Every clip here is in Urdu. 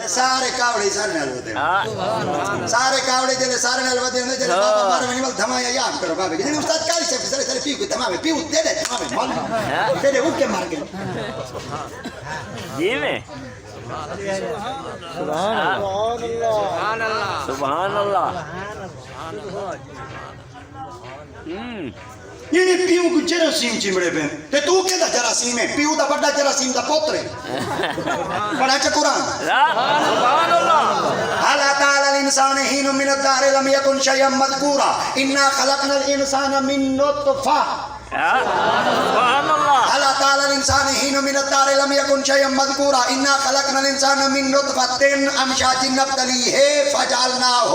سارے کاوڑے سارے نال ودے سارے کاوڑے جلے سارے نال ودے ہوندے جلے بابا مارو ونی ول دھمایا یاد کرو بابا جی استاد کالی سے سارے سارے پیو کو دھماوے پیو دے دے دھماوے مول دے دے اوکے مار کے جی میں سبحان اللہ سبحان اللہ یہ پیو کو جراثیم چمڑے پہ تے تو کے دا جراثیم ہے پیو دا بڑا جراثیم دا پوتر ہے پڑھا چ قرآن سبحان اللہ اللہ تعالی الانسان حين من الدهر لم يكن شيئا مذكورا انا خلقنا الانسان من نطفه سبحان اللہ اللہ تعالی الانسان حين من الدهر لم يكن شيئا مذكورا انا خلقنا الانسان من نطفه امشاج نبتليه فجعلناه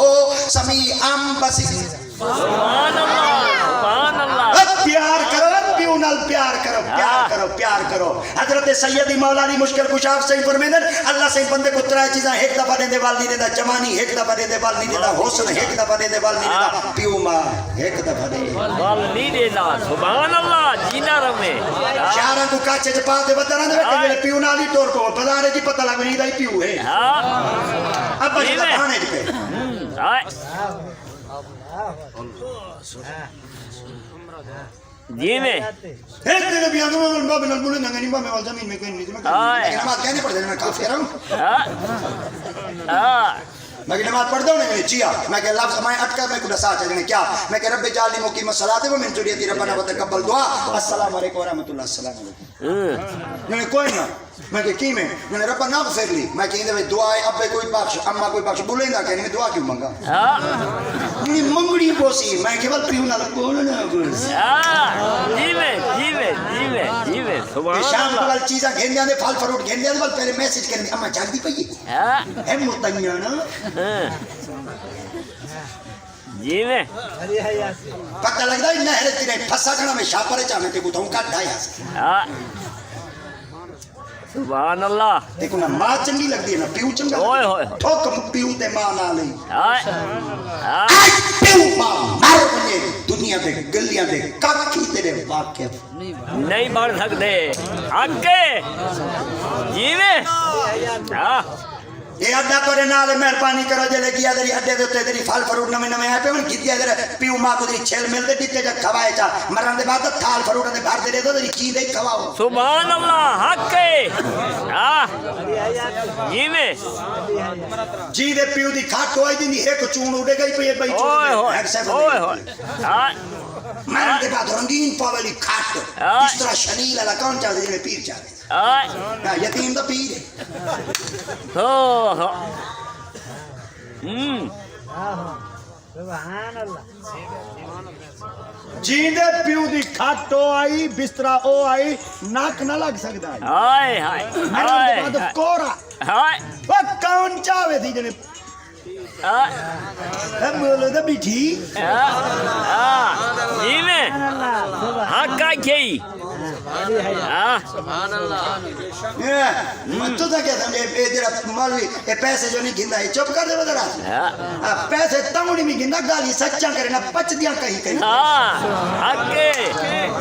سميعا بصيرا سبحان اللہ سبحان اللہ پیار کرو پیو نال پیار کرو پیار کرو پیار کرو حضرت سیدی مولا علی مشکل کشاف سے فرمیندن اللہ سے بندے کو ترائے چیزاں ایک دفعہ دیندے وال نہیں دیندا جوانی ایک دفعہ دیندے وال نہیں دیندا حسن ایک دفعہ دیندے وال نہیں دیندا پیو ماں ایک دفعہ دیندے وال نہیں دینا سبحان اللہ جینا رمے شہراں کو کاچے چ پا دے وداں دے تے پیو نال ہی ٹور کو بازار دی پتہ لگ نہیں دا پیو ہے اب بڑے کھانے پہ جی میں ایک دن بھی آگے میں بابا نال بولے نگا نہیں بابا زمین میں کہیں نہیں میں نماز کہنے پڑھ دے میں کافر ہوں میں کہ نماز پڑھ دو نے چیا میں کہ لفظ میں اٹکا میں کو دسا چلنے کیا میں کہ رب جعلنی مقیم الصلاۃ و من ذریتی ربنا وتقبل دعا السلام علیکم ورحمۃ اللہ السلام علیکم میں کوئی نہ میں کہ کی میں ربنا اغفر لی میں کہ اندے دعا ابے کوئی بخش اما کوئی بخش بولیندا کہ میں دعا کیوں مانگا نہیں منگڑی بوسی میں کہ ول پیو نال بولنا بس جی میں جی میں جی میں جی میں سبحان شام کو ول چیزاں گھن جاندے پھل فروٹ گھن جاندے ول پہلے میسج کرنے اما جلدی پئی ہے متنیا نا جی میں پتہ لگدا ہے نہر تیرے پھسا کھڑا میں شاپرے چاہنے تے کو تو کٹ ڈایا سبحان اللہ دیکھو نا ماں چنگی لگتی ہے نا پیو چنگا اوئے ہوئے ٹھوک پیو تے ماں نہ نہیں پیو ماں مر بنے دنیا دے گلیاں دے کاکی تیرے واقف نہیں بڑھ سکتے آگے جی میں یہ اڈا کرے نال مہربانی کرو جے لگی ادری اڈے دے تے تیری پھل فروٹ نویں نویں آئے پے من کیتی ادر پیو ماں کو تیری چھل مل دے دتے جا کھوائے چا مرن دے بعد تھال فروٹ دے بھر دے دو تیری کی دے کھواؤ سبحان اللہ حق ہے جی میں جی دے پیو دی کھاٹ ہوئی دی ایک چون اڑے گئی پئی بئی اوئے ہوئے اوئے ہوئے مرن دے بعد رنگین پاولی کھاٹ اس طرح شلیل والا کون چاہتے جے پیر چاہتے یتیم دا پیر ہے سبحان اللہ جیندے پیو دی کھاٹو آئی بسترا او آئی ناک نہ لگ سکتا ہے ہائے ہائے ہائے کورا ہائے وہ کون چاہوے تھی جنے بولو دا بیٹھی جی میں حق آئی سبحان اللہ تو تھا کیا سمجھے اے جڑا مولوی اے پیسے جو نہیں گھندا ہے چپ کر دے ذرا پیسے تاؤنی میں گھندا گالی سچا کرے نہ پچ دیاں کہیں کہیں آگے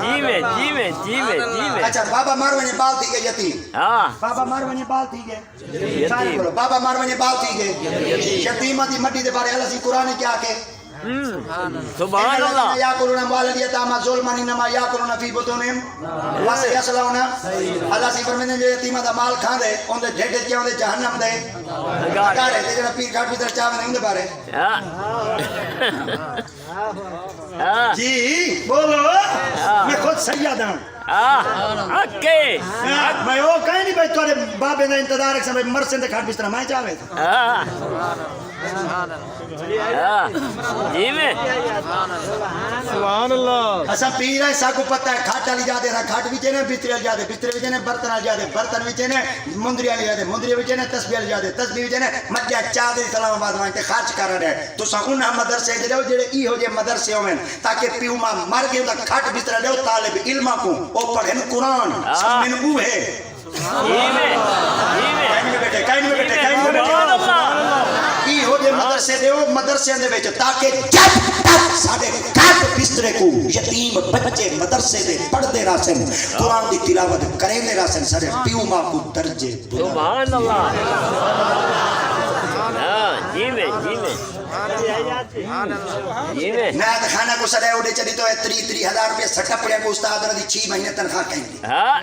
جی میں جی میں جی میں جی میں اچھا بابا ماروانی بال تھی گئے یتیم بابا ماروانی بال تھی گئے بابا ماروانی بال تھی گئے یتیمہ دی مٹی دے بارے اللہ سی قرآن کیا کہ سبحان اللہ یاکلون اموال الیتامی ظلما انما یاکلون فی بطونہم وسیصلون اللہ سی فرماتے ہیں یتیمہ دا مال کھا دے اون دے ڈھڈ کیا اون دے جہنم دے گارے تے جڑا پیر گھاٹ بھیتر چاہ نہیں اون دے بارے جی بولو میں خود سید ہوں اکے میں وہ کہیں نہیں بھائی تھوڑے بابے نے انتظار رکھ سمجھ مرسن دے کھاٹ بستر میں چاہوے تھا جی میں سبحان اللہ اسا پیر ہے سا کو پتہ ہے کھاٹ والی جا دے کھاٹ وچ نے بستر والی جا دے بستر وچ نے برتن والی جا دے برتن وچ نے مندری والی جا دے مندری وچ نے تسبیح والی جا دے تسبیح وچ نے مجھا چا دے سلام آباد وہاں تے خرچ کر رہے تو سا انہاں مدرسے دے رہو جڑے ای ہو جے مدرسے ہوویں تاکہ پیو ماں مر گئے تا کھاٹ بستر دے طالب علم کو او پڑھن قرآن سمجھن او ہے جی میں بیٹے کہیں میں بیٹے ای ہو جے مدرسے دے ہو مدرسے دے وچ تاکہ جب تک ساڈے گھر بسترے کو یتیم بچے مدرسے دے پڑھدے راسن قرآن دی تلاوت کریندے راسن سارے پیو ماں کو درجے سبحان اللہ جی میں ناد خانہ کو سڑے اڑے چلی تو 30,000 روپے سٹا پڑیا کو استاد نے 6 مہینے تنخواہ کہیں دی ہاں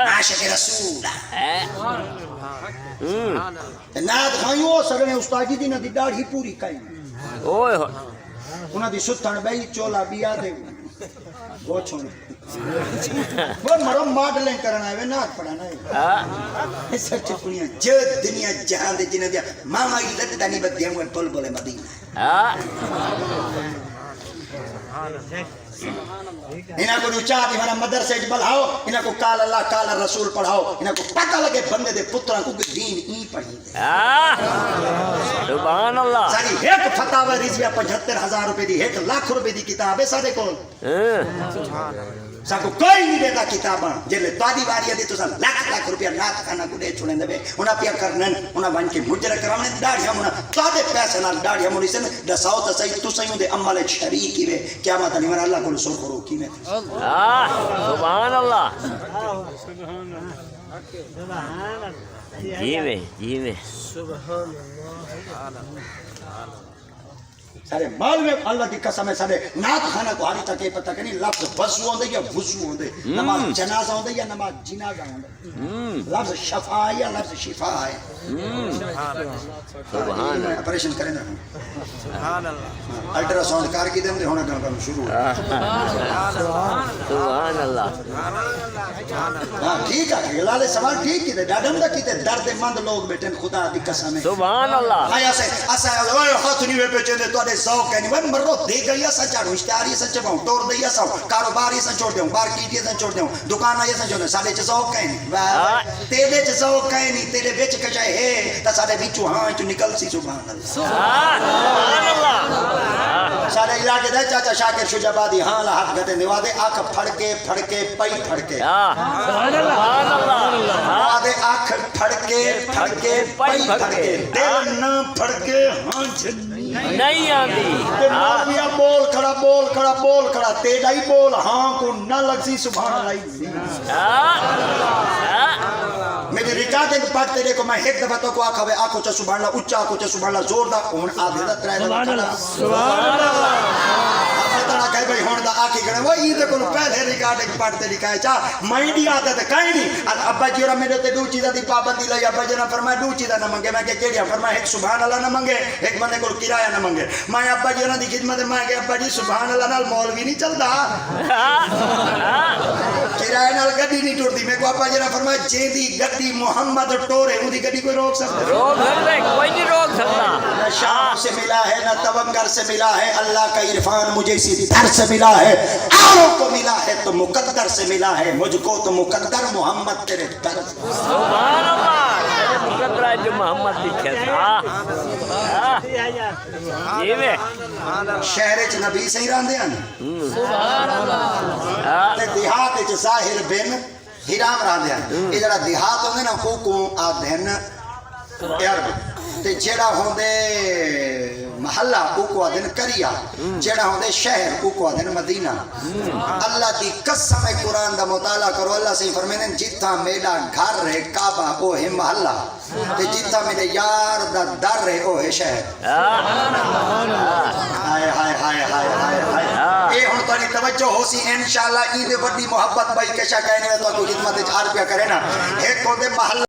عاشق رسول ناد خانیو سڑے استاد دی نہ دی داڑھی پوری کہیں اوئے انہاں دی ستھن بئی چولا بیا دے وہ چھوڑ وہ مرو ماڈلنگ کرنا ہے نات پڑھانا ہے سچ پڑھیاں جو دنیا جہان دے جنہ دیا ماما ہی لٹ دانی بدیاں ہوئے پل بولے مدینہ انہاں کو نو چاہ دی ہمارا مدرسے بلھاؤ انہاں کو قال اللہ قال رسول پڑھاؤ انہاں کو پتہ لگے بندے دے پتراں کو دین ای پڑھی سبحان اللہ ساری ایک فتاوی رضویہ 75,000 روپے دی 1 لاکھ روپے دی کتاب ہے سارے کول ساکو کوئی نہیں دیتا کتاباں جلے تادی واری دے تو سا لاکھ روپیہ نات خانہ کو دے چھوڑیں دے انہاں پیا کرنن انہاں بن کے مجرہ کراونے ڈاڑھیاں منہ تادے پیسے نال ڈاڑھیاں منہ سن دساؤ تسائی تو سیوں دے عمل شریکی وے قیامت علی من اللہ کو سور کرو کی میں سبحان اللہ جی میں سارے مال میں اللہ کی قسم ہے سارے نات خانہ کو حالی تک یہ پتہ کہ نہیں لفظ وضو ہوندے یا وضو ہوندے نماز جنازہ ہوندے یا نماز جنازہ ہوندے لفظ شفا ہے یا لفظ شفا ہے سبحان اللہ آپریشن کریں نا الٹرا ساؤنڈ کار کی دیں ہونا کام شروع سبحان اللہ ہاں ٹھیک ہے لالے سوال ٹھیک کی دے ڈاڈم دا کی دے درد مند لوگ بیٹھے خدا دی قسم ہے سبحان اللہ آیا سے اسا اوے ہاتھ نہیں وے پچے دے تو دے ذوق ہے نہیں مرو دے گیا سا چاڑو اشتہاری سا چباؤ ٹور دیا سا کاروباری سا چھوڑ دیوں مارکیٹ سا چھوڑ دیوں دکان آیا سا چھوڑ دیوں سارے چ ذوق ہے نہیں تیرے چ ذوق ہے نہیں تیرے وچ کچے ہے تا سارے وچوں ہاں تو نکل سی سبحان اللہ سبحان اللہ سارے علاقے دے چاچا شاکر شجابادی ہاں لا ہاتھ گتے نوا دے آنکھ پھڑ کے پئی پھڑ کے سبحان اللہ آدھے آنکھ پھڑ کے پئی پھڑ کے دل نہ پھڑ کے ہاں جھنی نہیں آتی مولویا بول کھڑا تیرا ہی بول ہاں کو نہ لگسی سبحان اللہ میری ریکارڈنگ پاٹ تیرے کو میں ایک دفعہ تو کو آکھا ہوئے آکھو چا سبحان اللہ اچھا آکھو چا سبحان اللہ زور دا ہون آدھے دا ترائے دا سبحان اللہ پتہ کہے بھئی ہون دا آکھی گھڑے وہ یہ دیکھو پہلے ریکارڈنگ پاٹ تیری کہے چاہ میں نہیں آتا تھا کہیں نہیں ابا جی اور میرے تے دو چیزہ دی پابندی لئی ابا جی نے فرمایا دو چیزہ نہ منگے میں کہ کیڑیا فرمایا ایک سبحان اللہ نہ منگے ایک بندے کو کرایہ نہ منگے میں ابا جی نے دی خدمت میں کہ ابا جی سبحان اللہ نال مولوی نہیں چلدا کرایہ نال گڈی نہیں ٹرتی میں کو ابا جی نے فرمایا جے دی گڈی محمد ٹورے ان دی گڈی کوئی روک سکتا کوئی نہیں روک سکتا نہ شام سے ملا ہے نہ توانگر سے ملا ہے اللہ کا عرفان مجھے اسی در سے ملا ہے اوروں کو ملا ہے تو مقدر سے ملا ہے مجھ کو تو مقدر محمد تیرے در سے سبحان اللہ مقدر ہے جو محمد لکھے جی میں شہر چ نبی سے ہی راندے ہیں سبحان اللہ تے دیہات چ ظاہر بن ہرام راندے ہیں یہ جڑا دیہات ہوندے نا کو آدھن عرب تے جڑا ہوندے محلہ کو آدھن کریا جڑا ہوندے شہر کو آدھن مدینہ اللہ دی قسم قرآن دا مطالعہ کرو اللہ سے فرمائیں جتھا میرا گھر ہے کعبہ او ہے محلہ تے جتھا میرے یار دا در ہے او ہے شہر ہائے ہائے ہائے ہائے ہائے ہائے اے ہن تانی توجہ ہو سی انشاءاللہ عید بڑی محبت بھائی کشا کہنے تو کوئی خدمت 4 روپیہ کرے نا ایک ہوندے محلہ